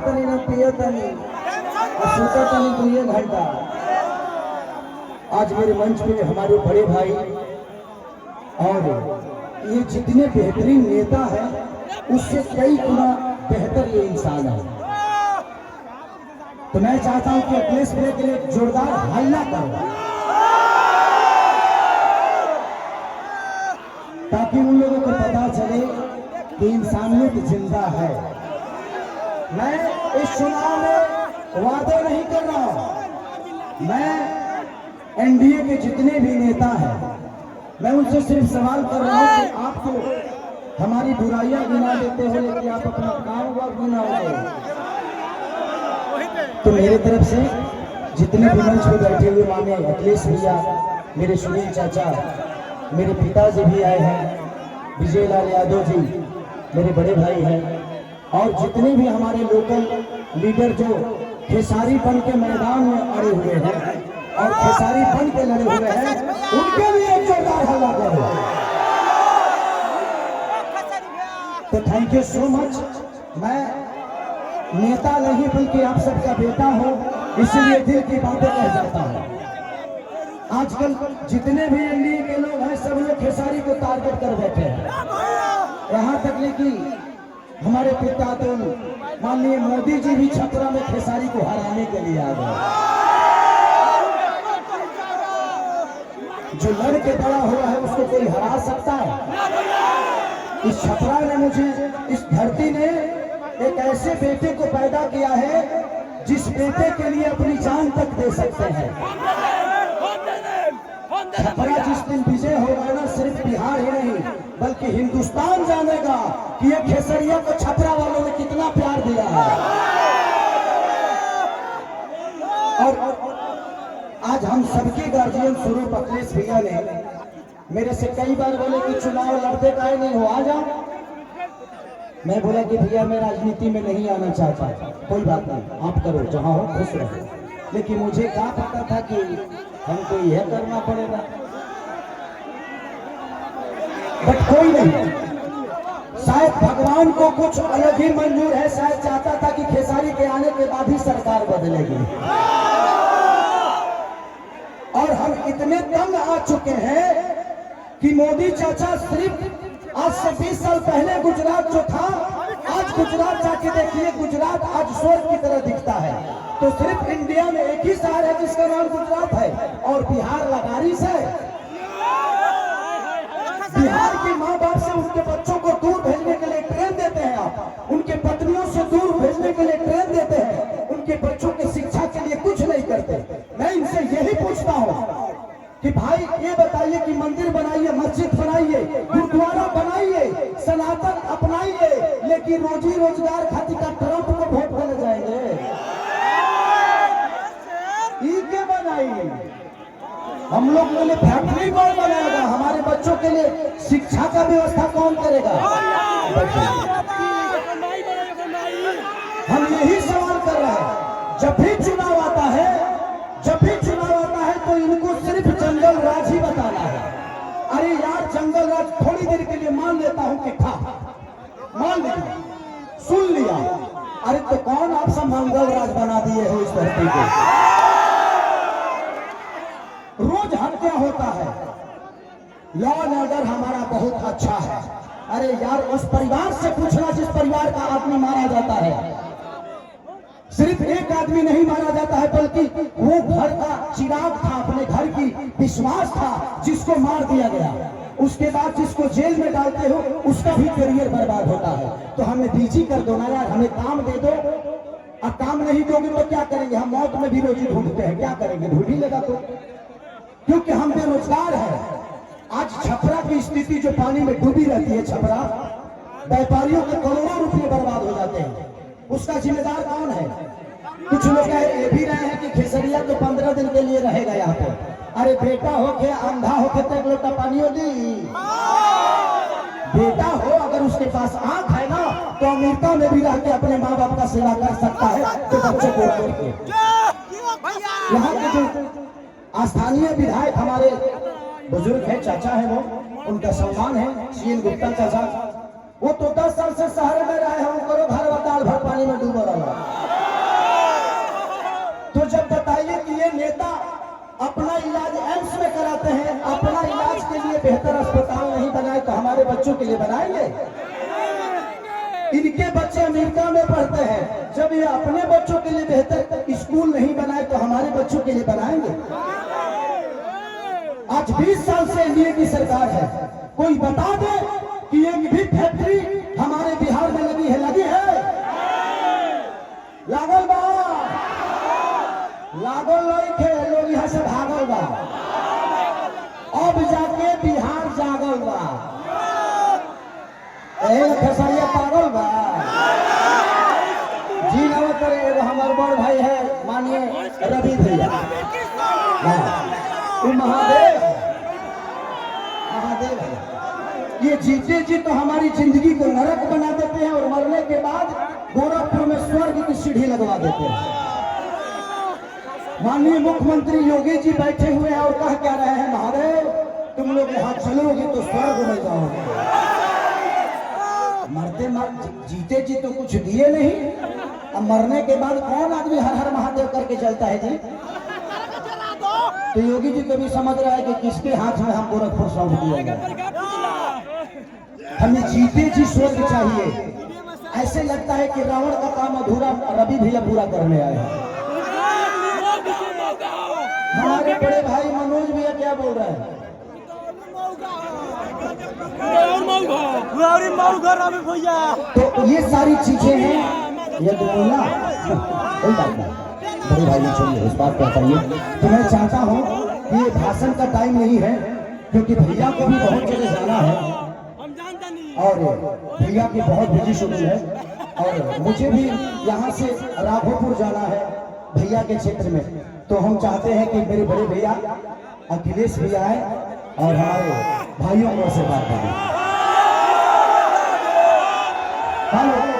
तनी न पिए तनी सोचा तनी 2 घंटा। आज मेरे मंच पे हमारे बड़े भाई और ये जितने बेहतरीन नेता हैं उससे कई गुना बेहतर ये इंसान है। तो मैं चाहता हूं कि अखिलेश भैया के लिए जोरदार हल्ला करो ताकि उन लोगों को पता चले कि इंसानियत जिंदा है। मैं इस चुनाव में वादे नहीं कर रहा हूं। मैं एनडीए के जितने भी नेता हैं मैं उनसे सिर्फ सवाल कर रहा हूं कि आप तो हमारी बुराइयां गिना देते हो लेकिन आप अपना काम वक्त गिनाओगे। तो मेरे तरफ से जितने भी मंच पे बैठे हुए माने अखिलेश भैया, मेरे सुनील चाचा, मेरे पिताजी भी आए हैं, विजय लाल यादव जी मेरे बड़े भाई हैं, और जितने भी हमारे लोकल लीडर जो खेसारी बन के मैदान में अड़े हुए हैं और खेसारी बन के लड़े हुए हैं उनके लिए जोरदार हल्ला करो। तो थैंक यू सो मच। मैं नेता नहीं बल्कि आप सबका बेटा हूं, इसलिए दिल की बातें कह जाता हूं। आजकल जितने भी एनडीए के लोग हैं सब लोग खेसारी को टारगेट कर बैठे हैं। यहाँ तक कि हमारे पिता तो माननीय मोदी जी भी छपरा में खेसारी को हराने के लिए आ गए। जो लड़ के बड़ा हुआ है उसको कोई हरा सकता है? इस छपरा ने मुझे, इस धरती ने एक ऐसे बेटे को पैदा किया है जिस बेटे के लिए अपनी जान तक दे सकते हैं। छपरा जिस दिन विजय होगा ना, सिर्फ बिहार ही नहीं बल्कि हिंदुस्तान जानेगा कि ये खेसरिया को छपरा वालों ने कितना प्यार दिया है। और आज हम सबके गार्जियन स्वरूप अखिलेश भैया ने मेरे से कई बार बोले कि चुनाव लड़ते काहे नहीं हो, आ जाओ। मैं बोला कि भैया मैं राजनीति में नहीं आना चाहता। कोई बात नहीं, आप करो, जहां हो खुश रहो। लेकिन मुझे क्या पता था कि हमको यह करना पड़ेगा। बट कोई नहीं, शायद भगवान को कुछ अलग ही मंजूर है। शायद चाहता था कि खेसारी के आने के बाद ही सरकार बदलेगी। और हम इतने तंग आ चुके हैं कि मोदी चाचा सिर्फ आज से 20 साल पहले गुजरात जो था, आज गुजरात जाके देखिए, गुजरात आज स्वर्ग की तरह दिखता है। तो सिर्फ इंडिया में एक ही शहर है जिसका नाम गुजरात है, और बिहार लगारिस है। बिहार के माँ बाप से उनके बच्चों को दूर भेजने के लिए ट्रेन देते हैं आप, उनके पत्नियों से दूर भेजने के लिए ट्रेन देते हैं, उनके बच्चों की शिक्षा के लिए कुछ नहीं करते। मैं इनसे यही पूछता हूँ कि भाई ये बताइए कि मंदिर बनाइए, मस्जिद बनाइए, गुरुद्वारा बनाइए, सनातन अपनाइए, लेकिन रोजी रोजगार खातिर का ट्रंप को वोट देने जाएंगे? के बनाइए। हम लोग के लिए फैक्ट्री कौन बनाएगा? हमारे बच्चों के लिए शिक्षा का व्यवस्था कौन करेगा? हम यही सवाल कर रहे हैं। जब भी चुनाव आता है, तो इनको सिर्फ जंगल राज ही बताना है। अरे यार, जंगल राज थोड़ी देर के लिए मान लेता हूं कि था, मान लिया, सुन लिया। अरे तो कौन आप सब मंगल राज बना दिए हो इस धरती को? रोज हत्या होता है। लॉ एंड ऑर्डर हमारा बहुत अच्छा है। अरे यार, उस परिवार से पूछना जिस परिवार का आदमी मारा जाता है। सिर्फ एक आदमी नहीं मारा जाता है बल्कि वो घर का चिराग था, अपने घर की विश्वास था, जिसको मार दिया गया। उसके बाद जिसको जेल में डालते हो उसका भी करियर बर्बाद होता है। तो हमें डीजी कर दो ना यार, हमें काम दे दो। अब काम नहीं दोगे तो क्या करेंगे? हम मौत में भी रोजी ढूंढते हैं, क्या करेंगे? ढूंढ ही लेगा तो, क्योंकि हम बेरोजगार हैं। आज छपरा की स्थिति जो पानी में डूबी रहती है, छपरा व्यापारियों के करोड़ों रुपये बर्बाद हो जाते हैं। उसका जिम्मेदार कौन है? कुछ लोग ये भी रहे हैं कि खेसरिया तो 15 दिन के लिए रहेगा यहाँ पे। अरे बेटा हो के अंधा होके तो एक लोटा पानी दी। बेटा हो अगर उसके पास आंख है ना, तो अमेरिका में भी रह के अपने माँ बाप का सेवा कर सकता है। तो बच्चों को यहाँ के जो स्थानीय विधायक हमारे बुजुर्ग है, चाचा है, वो उनका सम्मान है, सीएन गुप्ता चाचा। वो तो 10 साल से शहर में रहे हैं, करो घर दाल भर पानी में डूबा रहा। अपना इलाज एम्स में कराते हैं, अपना इलाज के लिए बेहतर अस्पताल नहीं बनाए तो हमारे बच्चों के लिए बनाएंगे? इनके बच्चे अमेरिका में पढ़ते हैं, जब ये अपने बच्चों के लिए बेहतर स्कूल नहीं बनाए तो हमारे बच्चों के लिए बनाएंगे? आज 20 साल से एनडीए की सरकार है, कोई बता दे कि एक भी फैक्ट्री हमारे बिहार में लगी है? लगी है? लागल बा? लागल नहीं थे, लोग यहाँ से भागल बा। अब जाके बिहार जागल बा। खेसारिया पागल बा जी। नवतर एगो हमारे बड़ भाई है मानिए रवि भैया, महादेव महादेव है। ये जीते जी तो हमारी जिंदगी को नरक बना देते हैं और मरने के बाद गोरखपुर में स्वर्ग की सीढ़ी लगवा देते हैं। माननीय मुख्यमंत्री योगी जी बैठे हुए हैं और कह क्या रहे हैं, महादेव तुम लोग यहाँ चलोगे तो स्वर्ग में जाओगे। मरते जीते जी तो कुछ दिए नहीं, अब मरने के बाद कौन आदमी हर हर महादेव करके चलता है जी? तो योगी जी कभी समझ रहा है कि किसके हाथ में हम गोरखपुर सौंप दिए? हमें जीते जी स्वर्ग चाहिए। ऐसे लगता है कि रावण का काम अधूरा रवि भैया पूरा करने आए हैं। हमारे बड़े भाई मनोज भैया क्या बोल रहे हैं? तो ये सारी चीजें हैं, ये तो बोला कोई बात नहीं, बड़े भाई ने छोड़िए, इस बात को हटाइए। तो मैं चाहता हूँ कि ये भाषण का टाइम नहीं है, क्योंकि भैया को भी बहुत जगह जाना है और भैया की बहुत बिजी शेड्यूल है और मुझे भी यहाँ से राघोपुर जाना है भैया के क्षेत्र में। तो हम चाहते हैं कि मेरे बड़े भैया अखिलेश भी आए और हमारे भाइयों को से बात करें। हेलो।